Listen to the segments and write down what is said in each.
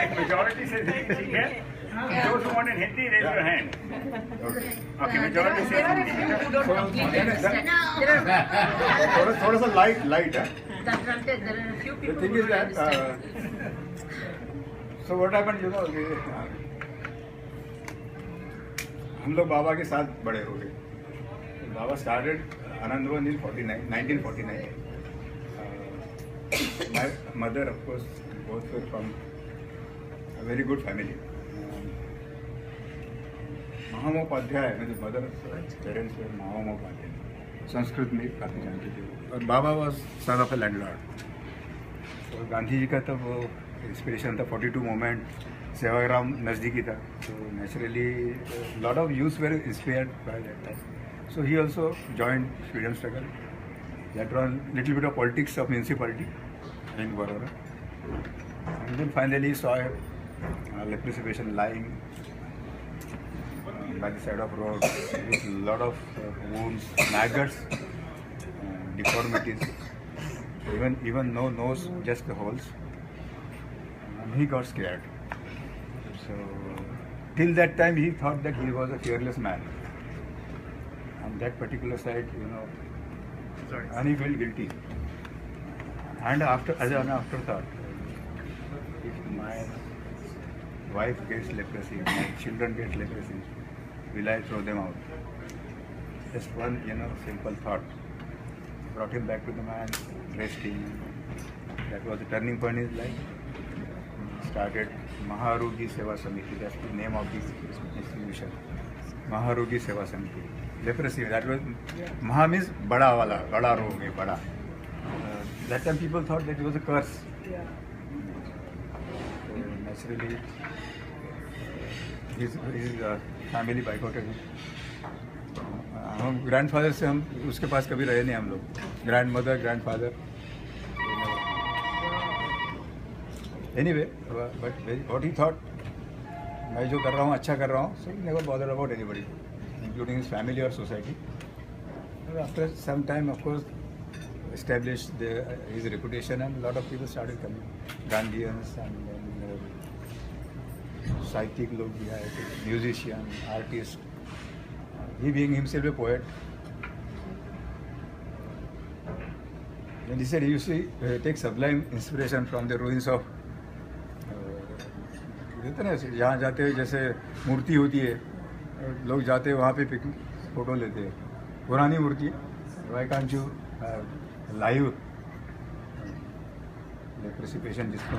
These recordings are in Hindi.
like majority says Hindi, ठीक है? Those who want in Hindi, raise your hand. Okay, majority says Hindi. who don't completely understand. There are थोड़ा सा light है. there are a few The people thing who is don't that, understand. so what happened, you know, हम लोग बाबा के साथ बड़े हो गए. बाबा started Anandvan in 1949. My mother, of course, both were from a very good family. महामोपाध्याय, मेरे मदर पेरेंट्स वे महामोपाध्याय, संस्कृत में काफ़ी जानती थी. और Baba was son of a landlord. तो गांधी जी का तब वो इंस्पिरेशन था. 42 मूवमेंट, सेवाग्राम नज़दीकी था. तो naturally lot of youth were inspired by that time. So he also joined freedom struggle. Later on, little bit of politics of municipality in Baroda. And then finally saw a leprosy patient lying by the side of road with a lot of wounds, maggots, deformities. Even no nose, just the holes. And he got scared. So till that time, he thought that he was a fearless man. On that particular side, you know, and he felt guilty. And as an afterthought, if my wife gets leprosy, my children get leprosy, will I throw them out? Just one, you know, simple thought brought him back to the man, dressed him. That was the turning point in his life. Started Maharogi Seva Samiti. That's the name of this institution. Maharogi Seva Samiti. Leprosy, that was, Maha means bada wala, bada rog hai, bada. That time people thought that it was a curse. So naturally, his family boycotted him. हम ग्रैंडफादर से हम उसके पास कभी रहे नहीं हम लोग. Grand mother, grandfather. Anyway, but what he thought, मैं जो कर रहा हूँ अच्छा कर रहा हूँ, so he never bothered about anybody, including his family or society. But after some time, of course, established his reputation, and a lot of people started coming. Gandhians and साहित्यिक लोग भी आए थे, musician, artist. He being himself a poet. And he said he used to take sublime inspiration from the ruins of जहाँ जाते हैं जैसे मूर्ति होती है, लोग जाते हैं वहाँ पे पिकनिक फोटो लेते हैं. पुरानी मूर्ति, why can't you live leprosy patient, जिसको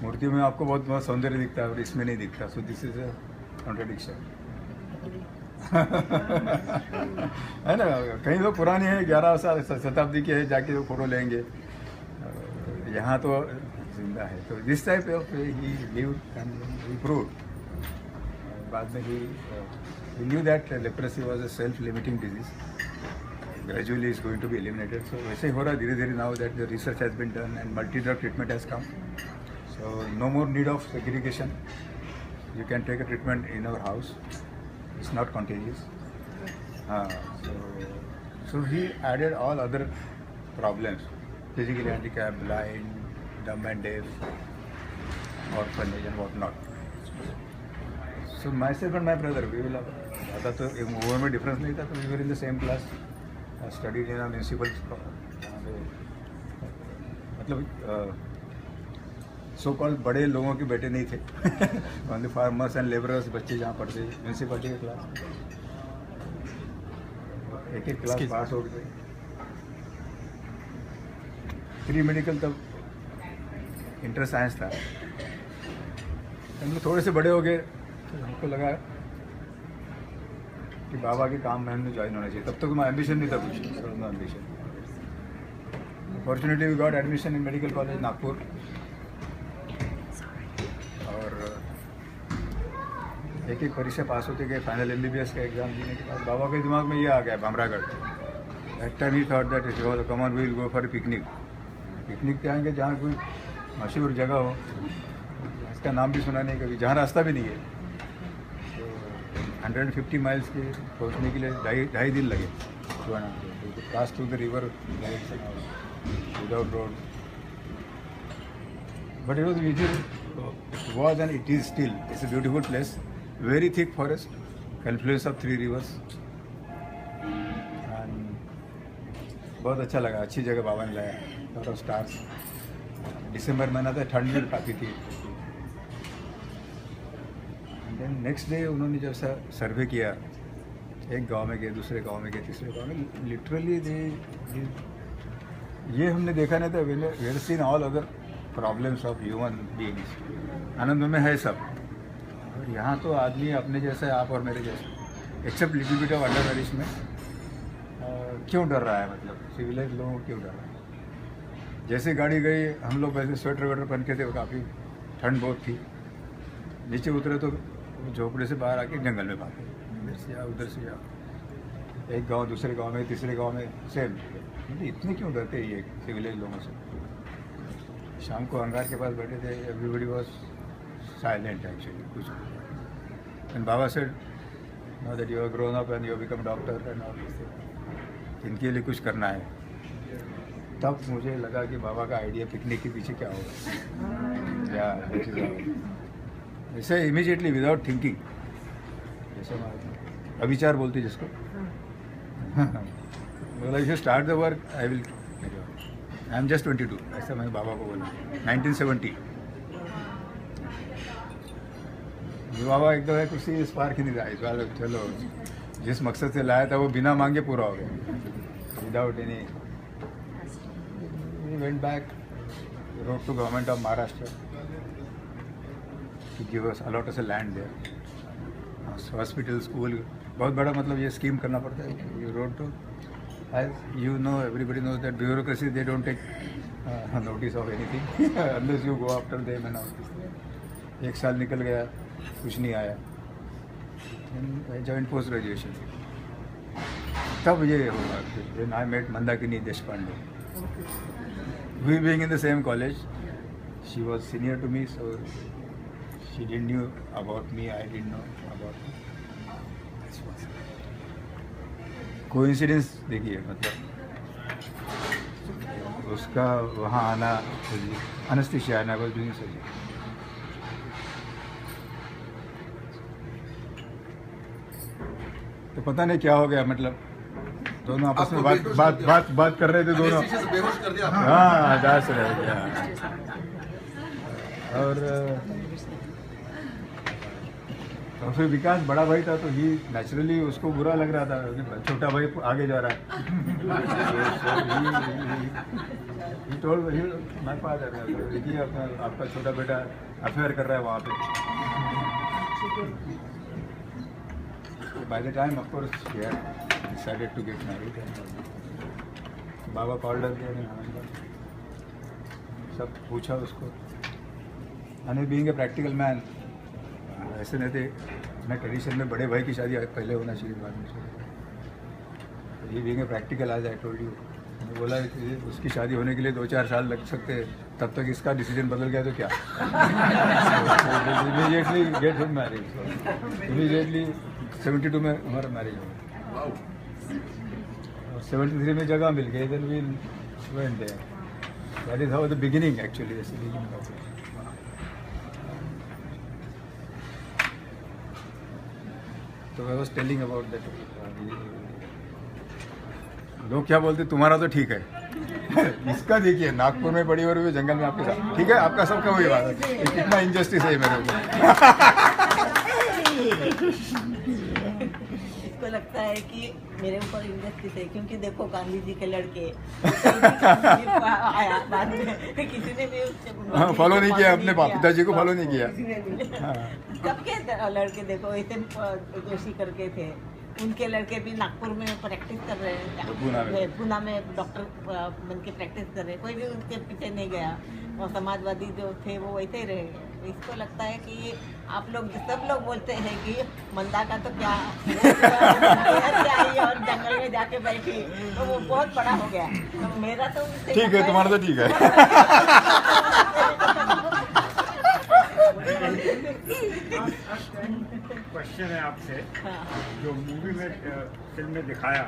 मूर्तियों में आपको बहुत बहुत सौंदर्य दिखता है और इसमें नहीं दिखता. So this is a contradiction. है ना. कहीं लोग पुरानी है, 11 शताब्दी की है, जाके वो फोटो लेंगे. यहाँ तो जिंदा है. तो this type of he lived and he proved. बाद में he knew that leprosy was a self-limiting disease. Gradually it's going to be eliminated. So वैसे ही हो रहा है धीरे धीरे. Now that the research has been done and multi-drug treatment has come, so no more need of segregation. You can take a treatment in our house. It's not contagious. So he added all other problems: physically handicapped, blind, dumb and deaf, orphanage and whatnot. So myself and my brother, we will have. आता तो ओवर में डिफरेंस नहीं था. तो we were in the same class, studied in municipal. मतलब सो कॉल्ड बड़े लोगों के बेटे नहीं थे. ओनली फार्मर्स एंड लेबरर्स बच्चे जहाँ पढ़ते म्यूनसिपलिटी के क्लास. एक क्लास पास हो गए. प्री मेडिकल तब इंटर साइंस था. हम लोग थोड़े से बड़े हो गए तो हमको लगा कि बाबा के काम में हमें ज्वाइन होना चाहिए. तब तक तो एम्बिशन नहीं था कुछ. Ambition. Fortunately we got admission in medical college Nagpur. और एक एक परीक्षा पास होते गए. फाइनल MBBS का एग्जाम देने के बाद बाबा के दिमाग में ये आ गया, Bhamragad. That time he thought that it was come on we will go for picnic. Picnic पे आएंगे जहाँ कोई मशहूर जगह हो, इसका नाम भी सुना नहीं कभी, जहाँ रास्ता भी नहीं है. 150 माइल्स के पहुँचने के लिए 2.5 दिन लगे. Pass through the river without road. But it was easy So it was and it is still. It's a beautiful place. Very thick forest. Confluence of 3 rivers. And बहुत अच्छा लगा. अच्छी जगह बाबा ने लाया. Lot of stars. दिसंबर महीना था, ठंड भी काफ़ी थी. And then next day उन्होंने जब सर्वे किया, एक गांव में गए, दूसरे गांव में गए, तीसरे गांव में, लिटरली ये हमने देखा नहीं था. We have seen all other problems of human beings. आनंद में है सब, और यहाँ तो आदमी अपने जैसे, आप और मेरे जैसे, except little bit of undernourishment. क्यों डर रहा है, मतलब सिविलाइज लोगों को क्यों डर रहा है? जैसे गाड़ी गई, हम लोग वैसे स्वेटर वेटर पहन के थे, काफ़ी ठंड बहुत थी. नीचे उतरे तो झोपड़े से बाहर आके जंगल में भागे, इधर से आओ उधर से आओ. एक गांव दूसरे गांव में, तीसरे गांव में सेम. इतने क्यों डरते हैं ये सिविलाइज लोगों से? शाम को अंगार के पास बैठे थे, एवरीबडी वाज साइलेंट एक्चुअली. कुछ and Baba said, now that you are grown up and you become doctor and all this thing, इनके लिए कुछ करना है. तब मुझे लगा कि बाबा का आइडिया पिकनिक के पीछे क्या होगा. या ऐसे इमीडिएटली विदाउट थिंकिंग, जैसे हमारे अविचार बोलते जिसको, बोला if you start the work I will, I am just 22, ऐसा मैंने बाबा को बोला 1970. बाबा एकदम है कुछ इस पार की नहीं था. इस बार चलो जिस मकसद से लाया था वो बिना मांगे पूरा हो गया, without any. We went back, wrote to government of Maharashtra to give us allot us a land there. Hospital, school, बहुत बड़ा, मतलब ये स्कीम करना पड़ता है. You wrote to, as you know, everybody knows that bureaucracy, they don't take notice of anything unless you go after them and all this. 1 साल निकल गया, कुछ नहीं आया. I joined post graduation. तब ये हुआ. Then I met Mandakini Deshpande. We being in the same college, she was senior to me, so she didn't knew about me, I didn't know about her. Coincidence देखिए, मतलब उसका वहाँ आना, एनेस्थीसिया आना, was doing surgery. तो पता नहीं क्या हो गया, मतलब दोनों आपस में बात कर रहे थे दोनों. हाँ, दास रह गया. और फिर विकास बड़ा भाई था, तो ही नेचुरली उसको बुरा लग रहा था, छोटा भाई आगे जा रहा है. मैं पास देखिए आपका छोटा बेटा अफेयर कर रहा है वहाँ पे. By the time of course he had decided to get married. Baba called us, सब पूछा उसको. And being a practical man, ऐसे नहीं थे अपने ट्रेडिशन में बड़े भाई की शादी पहले होना चाहिए, बाद में. ये बीइंग ए प्रैक्टिकल, आज आई टोल्ड यू, मैंने बोला उसकी शादी होने के लिए 2-4 साल लग सकते हैं, तब तक इसका डिसीजन बदल गया तो क्या. Immediately get him marriage. Immediately 72 में हमारा मैरिज हुआ, और 73 में जगह मिल गई. Then we went there. That is how the beginning actually. तो I was telling about that. लोग क्या बोलते, तुम्हारा तो ठीक है, इसका देखिए नागपुर में पड़ी और भी जंगल में आपके साथ. ठीक है, आपका सबका वही बात है. कितना इनजस्टिस है मेरे को. इसको लगता है कि मेरे ऊपर इनजस्टिस है, क्योंकि देखो गांधी जी के लड़के आया बाद में, किसी ने भी उससे फॉलो नहीं किया, अपने पिताजी को फॉलो नहीं किया. सबके लड़के देखो ऐसे जोशी करके थे, उनके लड़के भी नागपुर में प्रैक्टिस कर रहे हैं, पूना में डॉक्टर बन के प्रैक्टिस कर रहे हैं. कोई भी उनके पीछे नहीं गया, और समाजवादी जो थे वो वैसे ही रहे. इसको लगता है कि आप लोग, सब लोग बोलते हैं कि मंदा का तो क्या आई और जंगल में जाके बैठी, तो वो बहुत बड़ा हो गया. तो मेरा तो ठीक है, तुम्हारा तो ठीक है. क्वेश्चन है आपसे, जो मूवी में फिल्म में दिखाया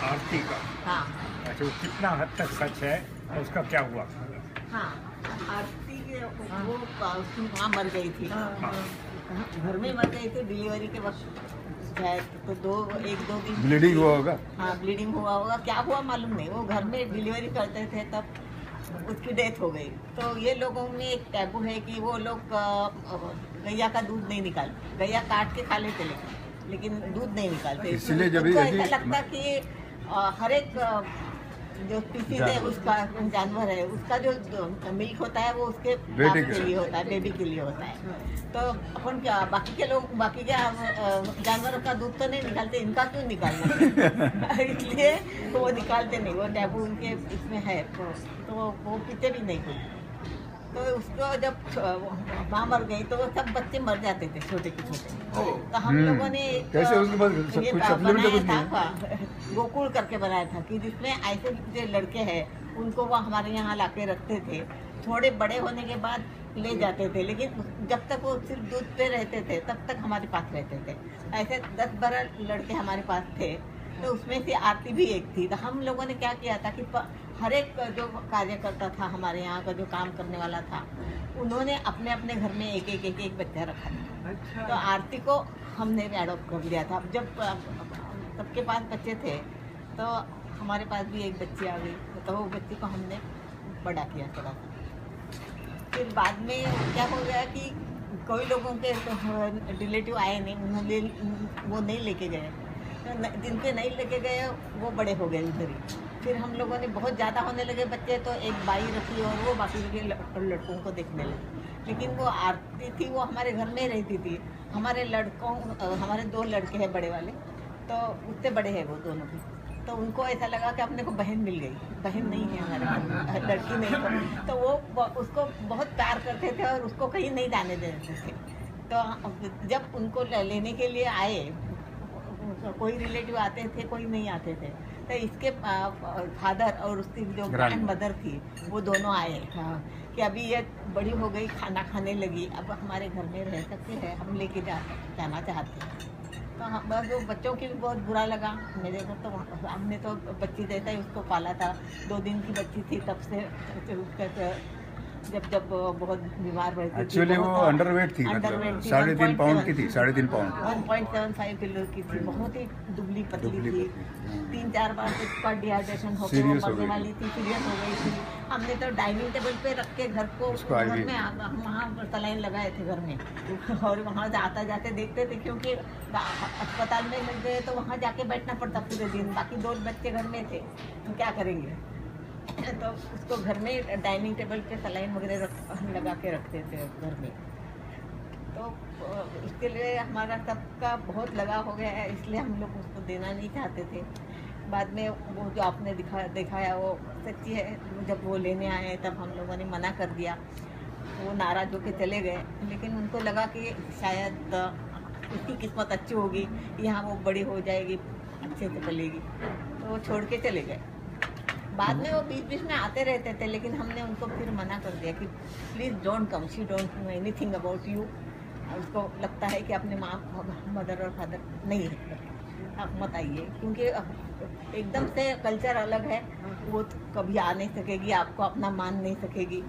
आरती का, अच्छा वो कितना हद तक सच है और उसका क्या हुआ? हाँ, आरती वो उसकी माँ मर गई थी, घर में मर गई थी डिलीवरी के वक्त शायद, तो एक दो दिन ब्लीडिंग हुआ होगा। हाँ ब्लीडिंग हुआ होगा, क्या हुआ मालूम नहीं। वो घर में डिलीवरी करते थे तब उसकी डेथ हो गई। तो ये लोगों में एक टैबू है कि वो लोग गैया का दूध नहीं निकालते, गैया काट के खा लेते लेकिन दूध नहीं निकालते। इसलिए जब उनको ऐसा लगता कि हर एक जो स्पीसीज है उसका जानवर है, उसका जो मिल्क होता है वो उसके बाप के लिए होता है, बेबी के लिए होता है। तो अपन क्या बाकी के लोग बाकी के जानवरों का दूध तो नहीं निकालते, इनका क्यों निकालना इसलिए तो वो निकालते नहीं, वो टैबू उनके इसमें है, तो वो पीते भी नहीं कोई। तो उसको जब माँ मर गई तो वो सब बच्चे मर जाते थे छोटे के छोटे। तो हम लोगों ने कैसे उसके बाद सब ये कुछ बनाया था गोकुल करके बनाया था कि जिसमें ऐसे जो लड़के हैं उनको वो हमारे यहाँ लाके रखते थे। थोड़े बड़े होने के बाद ले जाते थे, लेकिन जब तक वो सिर्फ दूध पे रहते थे तब तक हमारे पास रहते थे। ऐसे 10-12 लड़के हमारे पास थे, तो उसमें से आरती भी एक थी। तो हम लोगों ने क्या किया था कि हर एक जो कार्य करता था हमारे यहाँ का, जो काम करने वाला था, उन्होंने अपने अपने घर में एक बच्चा रखा था। अच्छा। तो आरती को हमने एडॉप्ट कर लिया था। जब सबके पास बच्चे थे तो हमारे पास भी एक बच्ची आ गई, तो वो बच्ची को हमने बड़ा किया थोड़ा सा। फिर बाद में क्या हो गया कि कोई लोगों के रिलेटिव आए नहीं, उन्होंने वो नहीं लेके गए, तो जिनके नहीं लेके गए वो बड़े हो गए उधर ही। फिर हम लोगों ने बहुत ज़्यादा होने लगे बच्चे, तो एक बाई रखी और वो बाकी के लड़कों को देखने लगे। लेकिन वो आरती थी वो हमारे घर में रहती थी। हमारे 2 लड़के हैं बड़े वाले, तो उससे बड़े हैं वो दोनों भी। तो उनको ऐसा लगा कि अपने को बहन मिल गई, बहन नहीं है हमारे घर, लड़की नहीं। तो वो उसको बहुत प्यार करते थे और उसको कहीं नहीं जाने देते थे। तो जब उनको लेने के लिए आए, कोई रिलेटिव आते थे कोई नहीं आते थे, तो इसके फादर और उसकी जो ग्रैंड मदर थी वो दोनों आए। हाँ, कि अभी ये बड़ी हो गई, खाना खाने लगी, अब हमारे घर में रह सकते हैं, हम लेके जाना चाहते हैं। तो बस वो बच्चों की भी बहुत बुरा लगा मेरे को। तो हमने तो बच्ची जैसा ही उसको पाला था, 2 दिन की बच्ची थी तब से उसका जब बहुत बीमार रहती थी। एक्चुअली वो अंडरवेट थी, मतलब 3.5 पाउंड की थी, 3.5 पाउंड 1.75 किलो की थी, बहुत ही दुबली पतली थी। 3-4 बार उसका डिहाइड्रेशन होकर वो मरने वाली थी, सीरियस हो गई थी। हमने तो डाइनिंग टेबल पे रख के घर में हम वहाँ सलाइन लगाए थे घर में और वहाँ से आता जाते देखते थे, क्योंकि अस्पताल में लग गए तो वहाँ जाके बैठना पड़ता पूरे दिन। बाकी 2 बच्चे घर में थे तो क्या करेंगे, तो उसको घर में डाइनिंग टेबल पे सलाइन वगैरह लगा के रखते थे घर में। तो इसके लिए हमारा सबका बहुत लगाव हो गया है, इसलिए हम लोग उसको देना नहीं चाहते थे। बाद में वो जो आपने दिखाया वो सच्ची है। जब वो लेने आए तब हम लोगों ने मना कर दिया, वो नाराज होकर चले गए। लेकिन उनको लगा कि शायद उसकी किस्मत अच्छी होगी, यहाँ वो बड़ी हो जाएगी, अच्छे से पलेगी, तो वो छोड़ के चले गए। बाद में वो बीच में आते रहते थे, लेकिन हमने उनको फिर मना कर दिया कि please don't come, she don't know anything about you. उसको लगता है कि अपने माँ मदर और फादर नहीं है, आप मत आइए, क्योंकि एकदम से कल्चर अलग है, वो कभी आ नहीं सकेगी, आपको अपना मान नहीं सकेगी,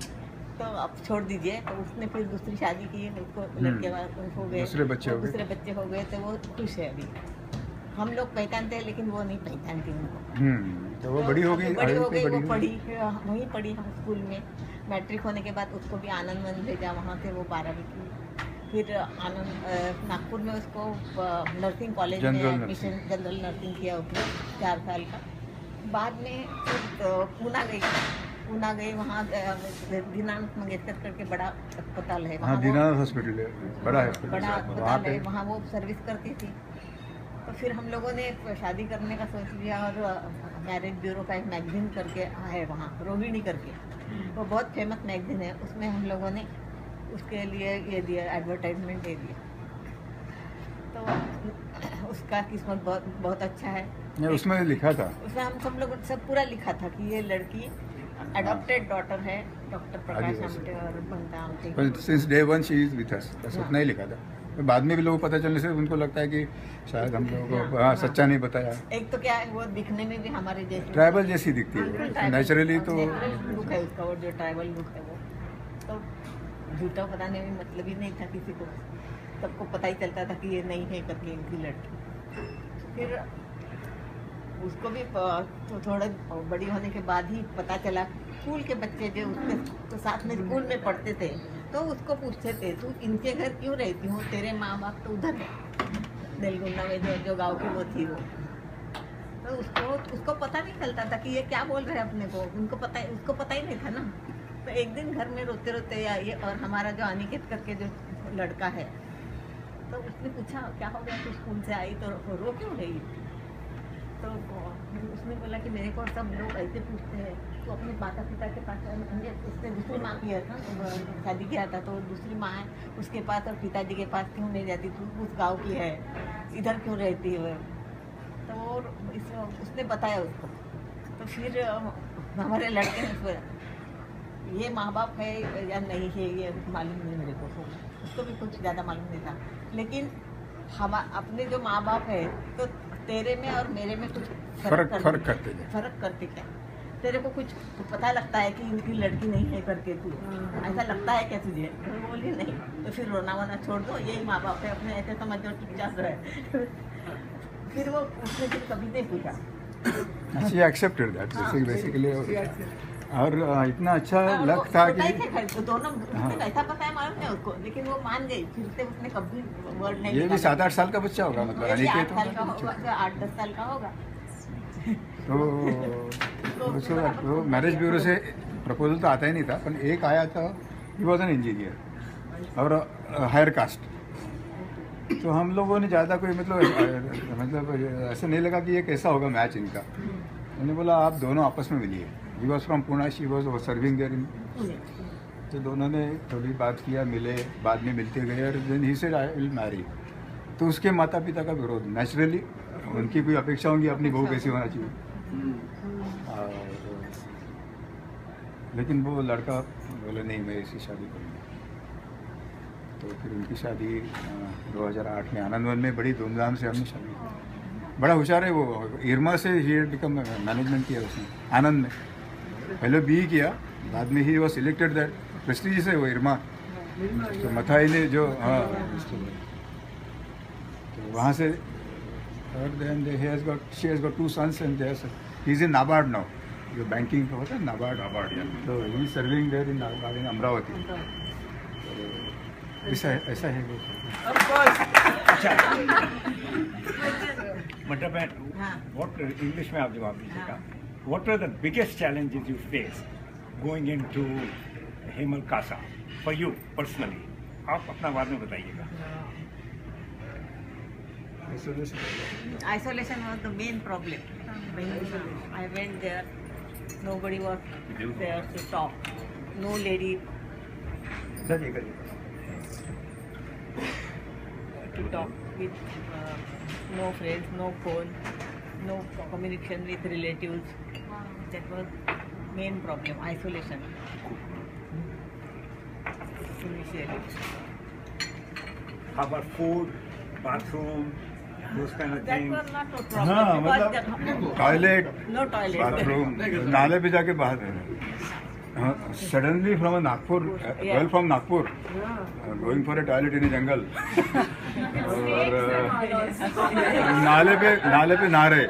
तो आप छोड़ दीजिए। तो उसने फिर दूसरी शादी की, उसको लड़के हो गए, दूसरे बच्चे हो गए, तो वो खुश है अभी। हम लोग पहचानते हैं लेकिन वो नहीं पहचानती उनको। तो वो बड़ी हो गई, वो पढ़ी, वहीं पढ़ी हम स्कूल में। मैट्रिक होने के बाद उसको भी आनंद वन भेजा, वहाँ से वो 12वीं की। फिर आनंद नागपुर में उसको नर्सिंग कॉलेज में एडमिशन, जनरल नर्सिंग किया उसने 4 साल का। बाद में फिर पूना गई, वहाँ दीनानाथ मंगेशकर करके बड़ा अस्पताल है, वहाँ दीनानाथ हॉस्पिटल है, बड़ा अस्पताल है, वहाँ वो सर्विस करती थी। तो फिर हम लोगों ने शादी करने का सोच लिया, और मैरिज ब्यूरो का एक मैगजीन करके है वहाँ, रोहिणी करके, वो बहुत फेमस मैगजीन है, उसमें हम लोगों ने उसके लिए ये दिया, एडवर्टाइजमेंट दे दिया। तो उसका किस्मत बहुत अच्छा है। उसमें लिखा था, उसमें हम सब लोग सब पूरा लिखा था कि ये लड़की अडॉप्टेड डॉटर है डॉक्टर प्रकाश आमटे और बंता Amte. Since day 1 she is with us, बस उतना ही लिखा था। तो बाद में भी लोगों को पता चलने से उनको लगता है कि शायद हम लोगों को सच्चा नहीं बताया। एक तो क्या है, वो दिखने में भी हमारे जैसी, ट्राइबल जैसी दिखती है नेचुरली, तो लुक है उसका, वो जो ट्राइबल लुक है वो। तो झूठा बताने में मतलब ही नहीं था किसी को, सबको पता ही चलता था कि ये नहीं है करके इनकी लड़की। फिर उसको भी तो थोड़ा बड़ी होने के बाद ही पता चला, स्कूल के बच्चे जो उसके तो साथ में स्कूल में पढ़ते थे तो उसको पूछते थे, तू इनके घर क्यों रहती हो, तेरे माँ बाप तो उधर है दिलगुंडा में, जो गाँव की वो थी वो। तो उसको पता नहीं चलता था कि ये क्या बोल रहे हैं अपने को, उसको पता ही नहीं था ना। तो एक दिन घर में रोते रोते आई, और हमारा जो अनिकेत करके जो लड़का है, तो उसने पूछा क्या हो गया, तू स्कूल से आई तो रो क्यों रही। तो उसने बोला कि मेरे को सब लोग ऐसे पूछते हैं, तो अपने माता पिता के पास, उसने दूसरी माँ किया था, शादी किया था, तो दूसरी माँ है उसके पास और पिताजी के पास क्यों नहीं जाती, तू उस गाँव की है, इधर क्यों रहती है। तो उसने बताया उसको। तो फिर हमारे लड़के ने ये माँ बाप है या नहीं है ये मालूम नहीं मेरे को, उसको भी कुछ ज़्यादा मालूम नहीं था, लेकिन हम अपने जो माँ बाप है तो तेरे में और मेरे में कुछ फर्क करते क्या, तेरे को कुछ पता लगता है कि इनकी लड़की नहीं है करके, तू ऐसा लगता है क्या तुझे। तो बोली नहीं, तो फिर रोना वोना छोड़ दो, यही माँ बाप है अपने, ऐसे समझ लो चुपचाप रहे। फिर वो उसने फिर कभी नहीं पूछा। She accepted that basically, और इतना अच्छा लग था कि तो दोनों ऐसा पता है मालूम नहीं उसको, लेकिन वो मान गई। फिर से उसने कभी वर्ड नहीं, ये भी 7-8 साल का बच्चा होगा, मतलब 8 साल का होगा, 8-10 साल का होगा। तो मैरिज ब्यूरो से प्रपोजल तो आता ही नहीं था, पर एक आया था, ही वॉज एन इंजीनियर और हायर कास्ट। तो हम लोगों ने ज़्यादा कोई मतलब ऐसा नहीं लगा कि ये कैसा होगा मैच इनका। मैंने बोला आप दोनों आपस में मिलिए। He was from Pune, she was serving there in. तो दोनों ने थोड़ी बात किया, मिले, बाद में मिलते गए, और then he said I will marry. तो उसके माता पिता का विरोध, नेचुरली उनकी कोई अपेक्षा होंगी अपनी बहू कैसी होना चाहिए। लेकिन वो लड़का बोला नहीं मैं इसी शादी करूँगा। तो फिर उनकी शादी 2008 में आनंद वन में बड़ी धूमधाम से हमने शादी की। बड़ा होशियार है वो, इरमा से ही बिकम मैनेजमेंट किया उसने आनंद में, पहले बी किया, बाद में ही वो सिलेक्टेड दैट प्रेस्टीजियस है वो इरमा। तो मथाई ने जो तो वहाँ से, और then she has got 2 sons and he is in NABARD now, जो बैंकिंग का होता है NABARD, तो he serving there in NABARD in Amravati. ऐसा है वो। अच्छा मतलब व्हाट इंग्लिश में आप जवाब दीजिएगा। What are the biggest challenges you face going into Hemalkasa for you personally, आप अपना बारे में बताइएगा। Isolation was the main problem. When I went there, nobody was there to talk. No lady to talk with, no friends, no phone, no communication with relatives. That was main problem, isolation. Initially. How about food, bathroom, those kind of That things? was not a problem. हाँ, because मतलब टॉयलेट, no toilet. बाथरूम, नाले पे जाके बाहर suddenly from Nagpur, well from Nagpur, going for a toilet in a jungle, और नाले पे नहा रहे,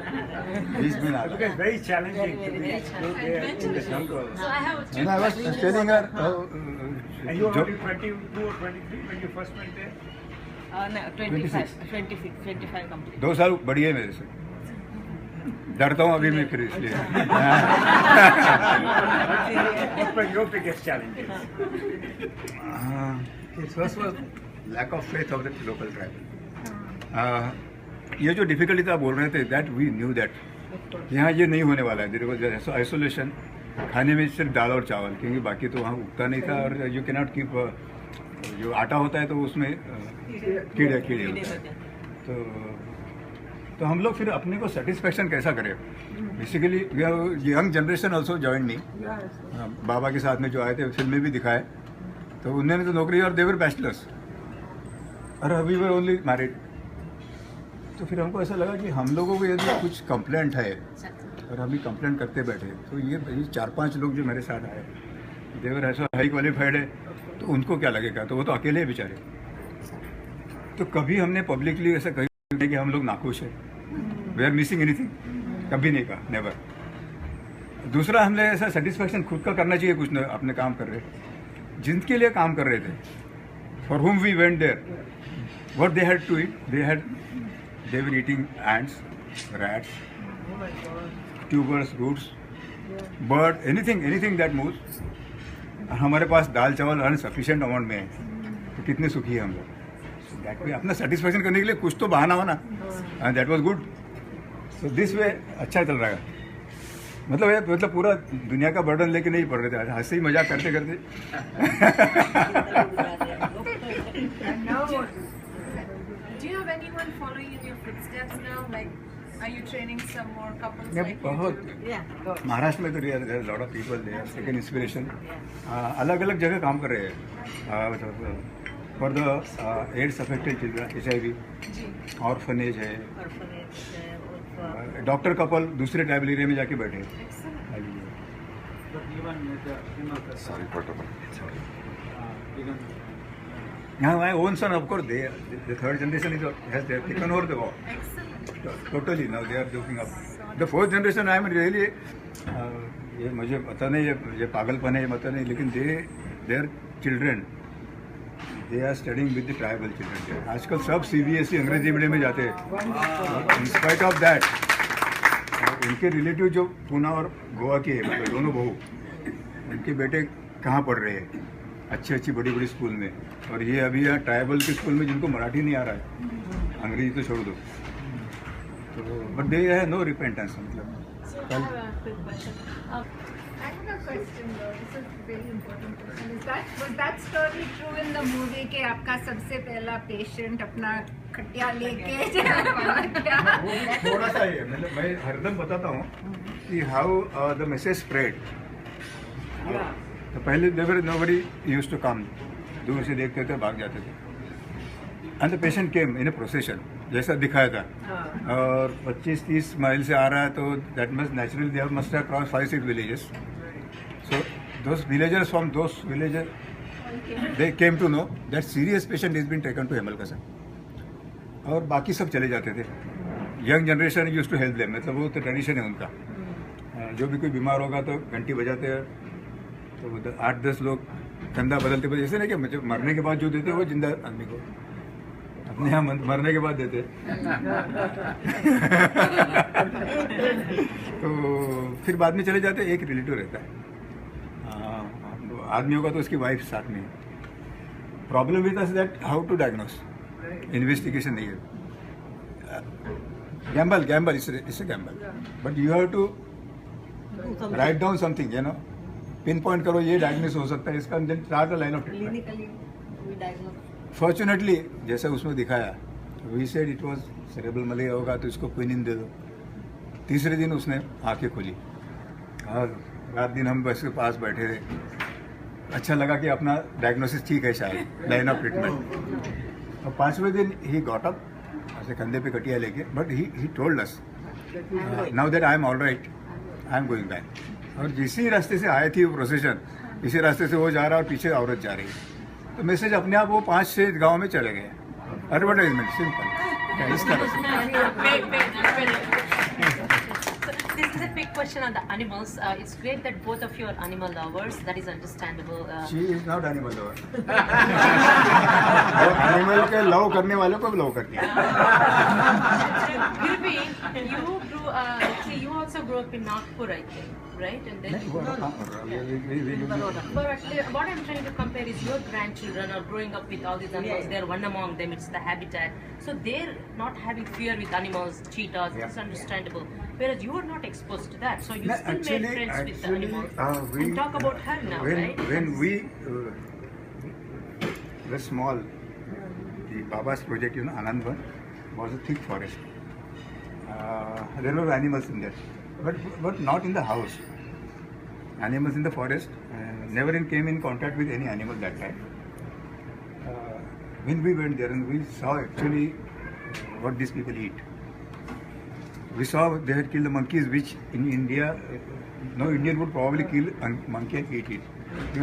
बीच में नहा रहे। It's very challenging to be Very go there in the jungle. And I was telling her, And you were only 22 or 23 when you first went there? No, 25 complete. 2 साल बड़ी है मेरे से, डरता हूँ अभी मैं फिर इसलिए। What were your biggest challenges? First was lack of faith of the local tribe. ये जो डिफिकल्टी आप बोल रहे थे, दैट वी न्यू दैट यहाँ ये नहीं होने वाला है। देयर वाज आइसोलेशन, खाने में सिर्फ दाल और चावल, क्योंकि बाकी तो वहाँ उगता नहीं था, और यू कैन नॉट कीप, जो आटा होता है तो उसमें कीड़े होते हैं। तो हम लोग फिर अपने को सेटिस्फेक्शन कैसा करें। Basically young generation also join me, Baba के साथ में जो आए थे फिल्में भी दिखाए, तो उन्होंने तो नौकरी, और देवर बैचलर्स, और अभी वे ओनली मैरिड। तो फिर हमको ऐसा लगा कि हम लोगों को यदि कुछ कंप्लेंट है और हम भी कंप्लेंट करते बैठे, तो ये 4-5 लोग जो मेरे साथ आए, देवर ऐसा हाई क्वालिफाइड है, तो उनको क्या लगेगा, तो वो तो अकेले हैं बेचारे। तो कभी हमने पब्लिकली ऐसा कही नहीं कि हम लोग नाखुश हैं, वी आर मिसिंग एनीथिंग, कभी नहीं कहा, नेवर। दूसरा, हमने ऐसा सेटिस्फैक्शन खुद का करना चाहिए, कुछ न अपने काम कर रहे, जिनके लिए काम कर रहे थे, for whom we went there, what they had to eat, they were eating ants, rats, tubers, roots, bird, anything that moves. हमारे पास दाल चावल अनसफिशिएंट अमाउंट में है, तो कितने सुखी है हम लोग। दैट वे अपना सेटिस्फैक्शन करने के लिए कुछ तो बहाना हो ना, and that was good. So this way अच्छा चल रहा है। मतलब पूरा दुनिया का बर्डन लेके नहीं पड़ रहे थे, हंसी ही मजाक करते करते। Do you have anyone following in your footsteps now? Like, are you training some more couples Yeah, like you बहुत do? Yeah, good. महाराष्ट्र में तो there lot of people, they have taken inspiration, अलग अलग जगह काम कर रहे हैं for the AIDS affected children, HIV, जी। ऑर्फनेज है, Orphanage, डॉक्टर कपल दूसरे ट्राइबल एरिया में जाके बैठे। Sorry, protocol. Yeah, my own son, of course, the third generation has taken over the war. Excellent. Totally, now they are looking up. The fourth generation, I am really, ये मुझे पता नहीं, ये पागलपन है, ये पता नहीं, लेकिन their children, they are studying with the tribal children. आजकल सब CBSE अंग्रेजी मीडियम में जाते हैं। In spite of that, उनके रिलेटिव जो पूना और गोवा के हैं, मतलब दोनों बहू, उनके बेटे कहाँ पढ़ रहे हैं, अच्छी बड़ी स्कूल में, और ये अभी यहाँ ट्राइबल के स्कूल में जिनको मराठी नहीं आ रहा है, अंग्रेजी तो छोड़ दो। तो बट दे है नो रिपेंटेंस, मतलब So I have a quick question. I have a question though. This is a very important question. Was that story true in the movie कि आपका सबसे पहला पेशेंट अपना खटिया लेके थोड़ा सा ये, मतलब मैं हरदम बताता हूँ कि हाउ द मैसेज स्प्रेड। तो पहले they were nobody used to come, दूर से देखते थे, भाग जाते थे, and the patient came in a procession, जैसा दिखाया था, और 25-30 माइल से आ रहा है, तो that must naturally they must have cross 5-6 villages. So those villagers from those villager they came to know that serious patient is been taken to Hemalkasa, और बाकी सब चले जाते थे। Young generation use to help them, मतलब वो तो ट्रेडिशन है उनका। जो भी कोई बीमार होगा तो घंटी बजाते हैं, तो 8-10 लोग कंधा बदलते बदलते, ऐसे नहीं कि मुझे मरने के बाद जो देते वो जिंदा आदमी को अपने यहाँ मरने के बाद देते। तो फिर बाद में चले जाते, एक रिलेटिव रहता है, आदमी होगा तो उसकी वाइफ साथ में। Problem with us that how to diagnose, investigation नहीं है, gamble it's a gamble, but you have to write down something, you know, pin point करो, ये डायग्नोस हो सकता है इसका, then start the line of treatment. Clinically, we diagnose. Fortunately जैसा उसमें दिखाया, we said it was cerebral malaria होगा तो इसको क्विनिन दे दो। तीसरे दिन उसने आंखें खोली, और रात दिन हम बस के पास बैठे थे, अच्छा लगा कि अपना डायग्नोसिस ठीक है शायद, लाइन ऑफ ट्रीटमेंट। और 5वें दिन ही गॉट अप, ऐसे कंधे पे कटिया लेके, but he told us now that I am all right, I am going back. और जिसी रास्ते से आए थी वो प्रोसेशन, इसी रास्ते से वो जा रहा और पीछे औरत जा रही है, तो मैसेज अपने आप वो 5-6 गाँव में चले गए। एडवर्टाइजमेंट सिंपल, इस तरह से। This is a quick question on the animals. It's great that both of you are animal lovers. That is understandable. She is not animal lover. Animal के लव करने वालों को लव करती है। फिर भी you also grew up in Nagpur, I think, right? And then but what I'm trying to compare is your grandchildren are growing up with all these animals. Yeah. They're one among them. It's the habitat. So they're not having fear with animals, cheetahs. Yeah. It's understandable. Whereas you are not exposed to that, so you No, still made friends with the animals. And talk about her now, right? When we were small, the Baba's project, you know, Anandvan, was a thick forest. There were animals in there, but not in the house. Animals in the forest. Never came in contact with any animal that time. When we went there and we saw actually what these people eat. We saw they had killed the monkeys, which in India, no Indian would probably kill a monkey and eat it.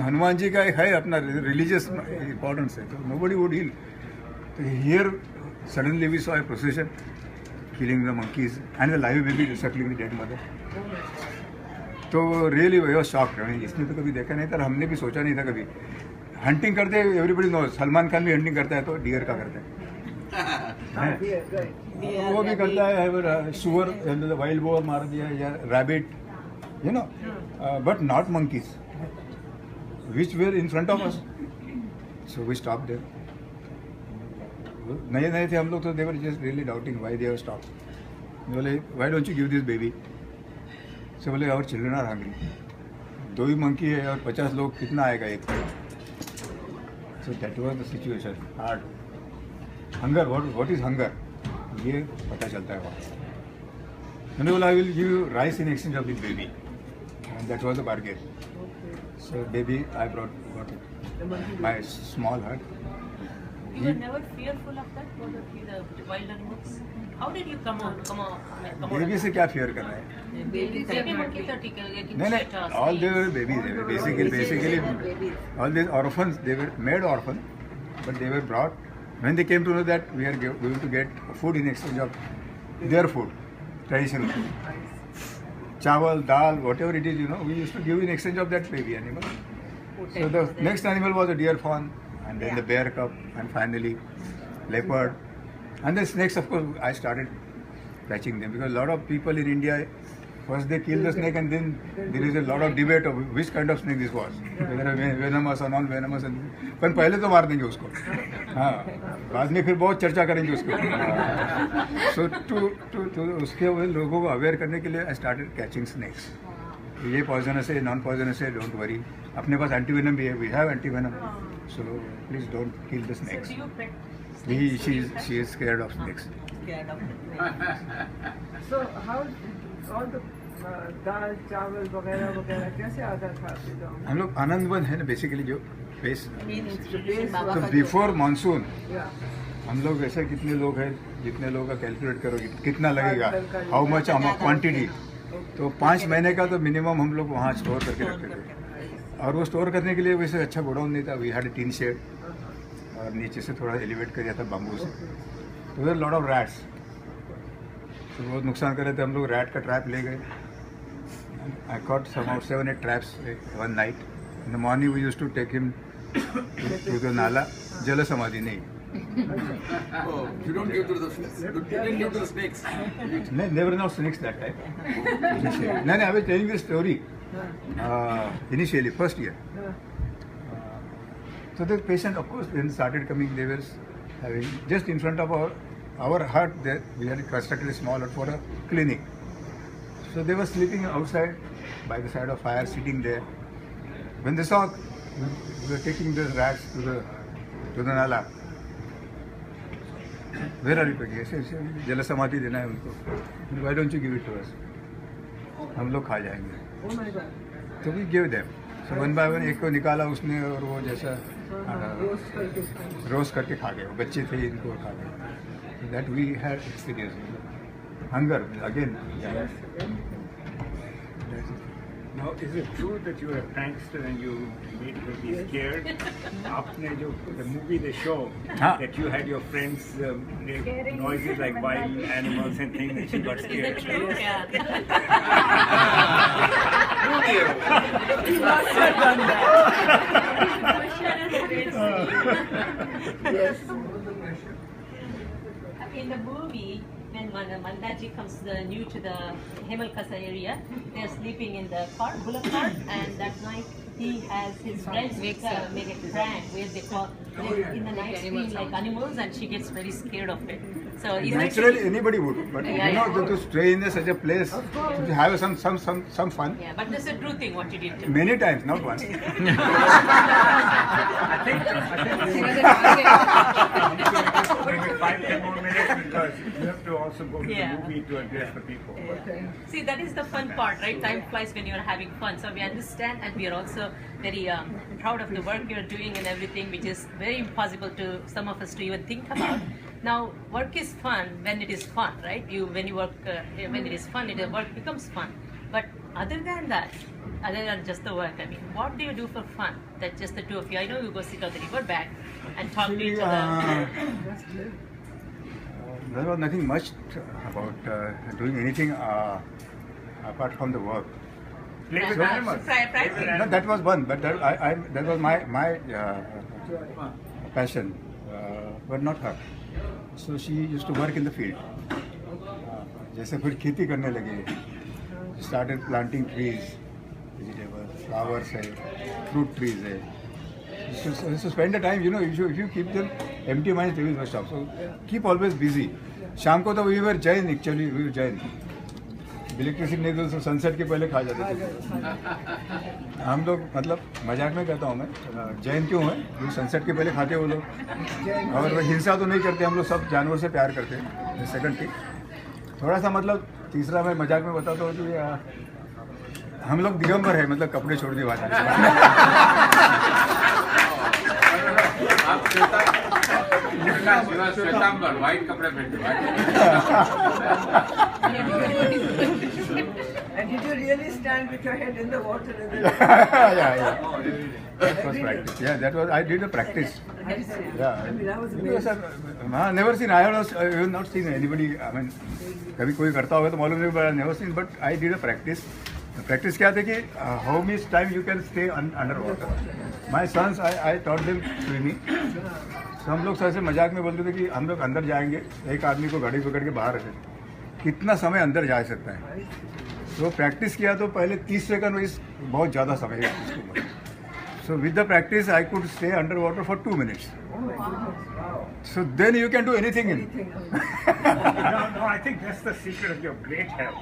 Hanuman ji का एक है अपना रिलीजियस इम्पोर्टेंस है, तो nobody would heal. So here suddenly we saw a procession killing the monkeys and the live baby suckling the dead mother. तो रियली वी वाज शॉक्ड. इसने तो कभी देखा नहीं था, हमने भी सोचा नहीं था कभी. हंटिंग करते एवरीबडी नो, सलमान खान भी हंटिंग करता है, तो डियर का करता है. वो भी करता है, सुअर वाइल्ड बोर मार दिया या rabbit, you know, but not monkeys which were in front of us. So we stop there. नए नए थे हम लोग, तो they were just really doubting why they have stopped. बोले why don't you give this baby. से बोले और चिल्ड्रन आर हंग्री. 2 ही मंकी है और 50 लोग, कितना आएगा एक. So that was the situation. Hard. Hunger, what is hunger, ये पता चलता है वहाँ. मैंने बोला I will give you rice in exchange of this baby, and that was the bargain. So baby I got it, my small हट. You were never fearful of that, the wild animals? How did you come out? Baby से क्या फेयर कर रहा है. Baby monkey तो ठीक है, लेकिन No, all they were babies. They were basically, all these orphans, they were made orphan, but they were brought. When they came to know that we are going to get food in exchange of their food, traditional food, chawal, dal, whatever it is, we used to give in exchange of that baby animal. So the next animal was a deer fawn, and then the bear cub, and finally leopard, and the snakes. Of course, I started catching them because a lot of people in India, first they kill the snake and then there is a lot of debate of which kind of snake this was, whether venomous or non venomous. पर पहले तो मार देंगे उसको, हाँ, बाद में फिर बहुत चर्चा करेंगे उसको. सो टू उसके लोगों को अवेयर करने के लिए आई स्टार्टेड कैचिंग स्नेक्स. ये पॉइजनस है, नॉन पॉइजनस है, डोंट वरी. अपने पास एंटीवेनम भी है, we have antivenom, so please don't kill the snakes. She is scared of snakes. So how all the dal chawal वगैरह वगैरह कैसे आता था आपके गाँव में? हम लोग आनंद वन है ना बेसिकली जो फेस. बाबा तो का बिफोर मानसून Yeah. हम लोग ऐसे कितने लोग हैं, जितने लोग का कैलकुलेट करोगे कितना लगेगा, हाउ मच क्वांटिटी. तो 5 महीने का तो मिनिमम हम लोग वहाँ स्टोर करके रखते थे. और वो स्टोर करने के लिए वैसे अच्छा गोडाउन नहीं था. वी हैड टीन शेड और नीचे से थोड़ा एलिवेट कर दिया था बाम्बू से. तो देयर लॉट ऑफ रैट्स, तो बहुत नुकसान कर रहे थे. हम लोग रैट का ट्रैप ले गए. I caught some out 7-8 traps one night. In the morning we used to take him to the nala. जल समाधि नहीं. Oh, you don't give to the snakes. Never no snakes that time. No, I was telling the story. Initially, first year. So the patient, of course, then started coming. They were having just in front of our hut. There we had constructed a small hut for a clinic. So they were sleeping outside by the side of fire, sitting there. When they saw we were taking the rats to the nala. Where are you taking? ऐसे जल समाधि देना है उनको. Why don't you give it to us? हम लोग खा जाएंगे. Oh my God. तो we gave them. So one by one एक को निकाला उसने और वो जैसा रोस्ट करके रोस्ट करके खा गए. वो बच्चे थे इनको खा गए. That we had experience. Hunger again. Now, is it true that you were a prankster and you made her be scared? After the movie, they show that you had your friends make noises like wild animals and things, and she got Is scared. that true? Yeah. Yes. In the movie, when Mandaji comes new to the Hemalkasa area, they are sleeping in the bullock cart, and that night he has his friends make a prank where they in the night scream like animals, and she gets very scared of it. So Naturally, anybody would, but to stay in such a place, to have some fun. Yeah, but that's a true thing. What you did. Many times, not once. I think bring it 5-10 more minutes because you have to also go to the movie to address the people. See, that is the fun part, right? Time flies when you're having fun. So we understand, and we are also very proud of the work you're doing and everything, which is very impossible to some of us to even think about. Now, work is fun when it is fun, right? When you work, when it is fun, work becomes fun. But Other than that, other than just the work, I mean, what do you do for fun? That just the two of you. I know you go sit on the river bank and talk to each other. That's good. There was nothing much about doing anything apart from the work. Play with So- animals. Practice. No, that was one, but that was my passion, but not her. So she used to work in the field. जैसे फिर खेती करने लगे, started planting trees, vegetables, flowers है, fruit trees है. So spend the time, if you keep them empty minds, they will stop. So keep always busy. शाम को तो we were Jain actually, we were Jain. Electricity नहीं तो सनसेट के पहले खा जाते थे हम लोग, मतलब मजाक में कहता हूँ मैं, जैन क्यों है, वो सनसेट के पहले खाते वो लोग, और हिंसा तो नहीं करते हम लोग, सब जानवर से प्यार करते हैं. सेकंड थिंग, थोड़ा सा मतलब तीसरा मैं मजाक में बताता हूँ कि हम लोग दिगंबर है, मतलब कपड़े छोड़ दिए बात. आप श्वेतांबर, व्हाइट कपड़े पहनते. And did you really stand with your head in the water? And then yeah. That was practice. Yeah, that was, I did a practice. Yeah. I mean, I was Because amazed. never seen. I have not seen anybody. I mean, कभी कोई करता होगा तो मालूम नहीं, but I never seen. But I did a practice. Practice क्या थे कि how much time you can stay underwater. My sons, I taught them swimming. तो हम लोग ऐसे मजाक में बोलते थे कि हम लोग अंदर जाएंगे, एक आदमी को गाड़ी पकड़ के बाहर रखे, कितना समय अंदर जा सकता है. तो प्रैक्टिस किया तो पहले 30 सेकंड में बहुत ज़्यादा समय है. So with the practice, I could stay underwater for 2 minutes. Oh my goodness, wow. So then you can do anything in. Anything. No, I think that's the secret of your great health.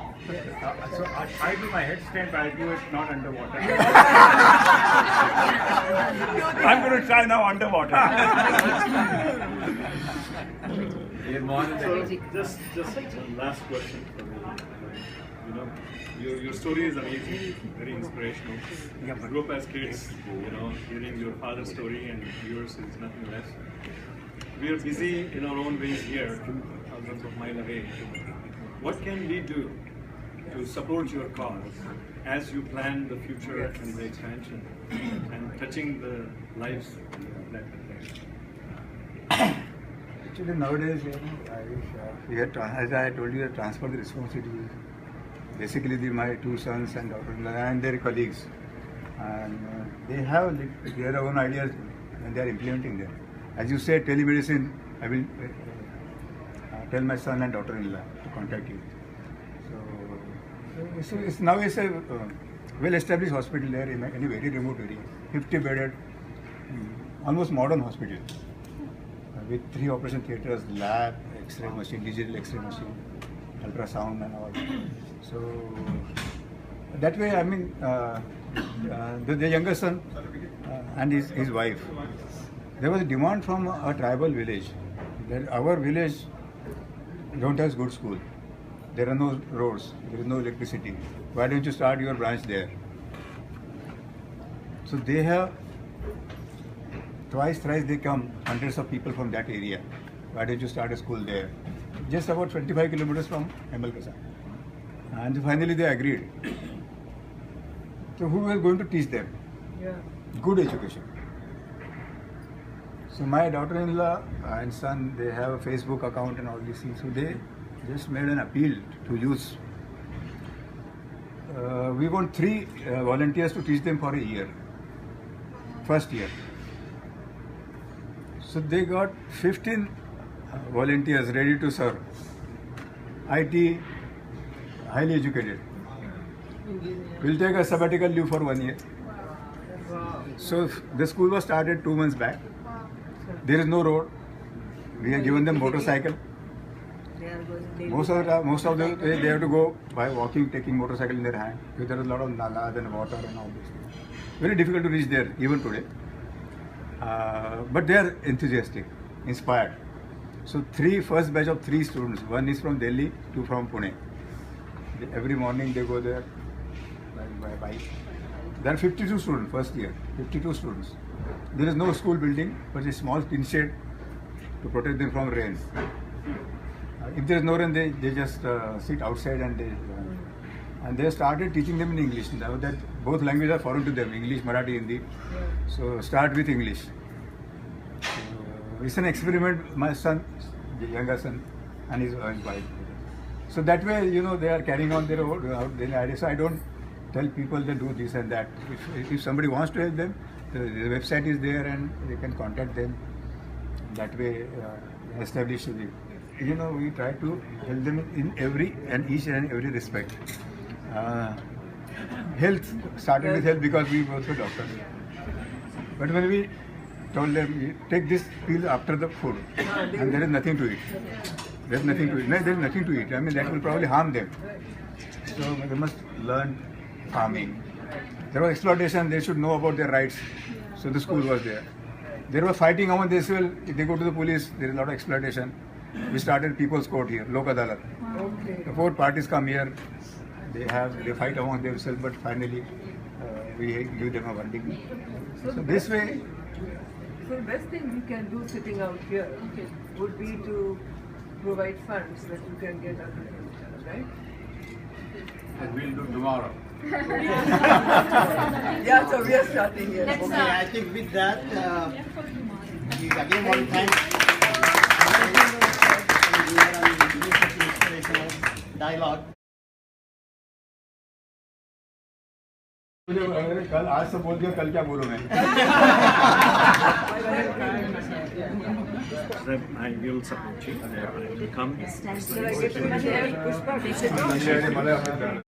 So I do my headstand, but I do it not underwater. I'm going to try now underwater. Just one last question for me. Your story is amazing, very inspirational. Yeah, but- Grew up as kids, hearing your father's story and yours is nothing less. We are busy in our own ways here, thousands of miles away. What can we do to support your cause as you plan the future and the expansion and touching the lives that Actually, nowadays, as I told you, I transfer the responsibility. Basically, my 2 sons and daughter-in-law and their colleagues, and they have their own ideas and they are implementing them. As you said, telemedicine. I will tell my son and daughter-in-law to contact you. So it's now a well-established hospital there in a very remote area, 50-bedded, almost modern hospital with 3 operation theaters, lab, X-ray machine, digital X-ray machine, ultrasound and all. So that way, I mean, the younger son and his wife, there was a demand from a tribal village that our village don't have good school. There are no roads, there is no electricity. Why don't you start your branch there? So they have twice, thrice they come, hundreds of people from that area. Why don't you start a school there? Just about 25 kilometers from Hemal Kasa. And finally they agreed. So who was going to teach them? Yeah. Good education. So my daughter-in-law and son, they have a Facebook account and all these things. So they just made an appeal to use. We want 3 volunteers to teach them for a year. First year. So they got 15 volunteers ready to serve. IT, highly educated. We'll take a sabbatical leave for 1 year. So the school was started 2 months back. There is no road. We have given them motorcycle. They are going daily. Most of them they have to go by walking, taking motorcycle in their hand. Because there is a lot of nalas and water and all this. Very difficult to reach there even today. But they are enthusiastic, inspired. So first batch of 3 students. One is from Delhi, 2 from Pune. Every morning they go there by bike. There are 52 students first year. 52 students. There is no school building, but a small tin shed to protect them from rain. If there is no rain, they just sit outside and they and they started teaching them in English. Now that both languages are foreign to them, English, Marathi, Hindi. So start with English. So it's an experiment. My son, the younger son, and his wife. So that way, you know, they are carrying on their own ideas. So I don't tell people they do this and that. If somebody wants to help them, the website is there and they can contact them. That way, establish the. You know, we try to help them in each and every respect. Health started with health because we were also doctors. But when we told them, take this pill after the food, and there is nothing to eat. There's nothing to eat. No, there's nothing to eat. I mean, that will probably harm them. So they must learn farming. There was exploitation. They should know about their rights. So the school was there. There was fighting among themselves. If they go to the police, there is a lot of exploitation. We started People's Court here, Lok Adalat. Okay. The four parties come here. They fight among themselves, but finally we give them a verdict. So this way. So the best thing we can do sitting out here would be to provide funds that you can get out of it, right? And we'll do tomorrow. Yeah, so we are starting here. Let's, Okay, I think with that, we again want to thank we are on inspirational dialogue. कल आज से बोल दिया कल क्या बोलूं मैं I will support you. I will come. So I get to share Pushpa.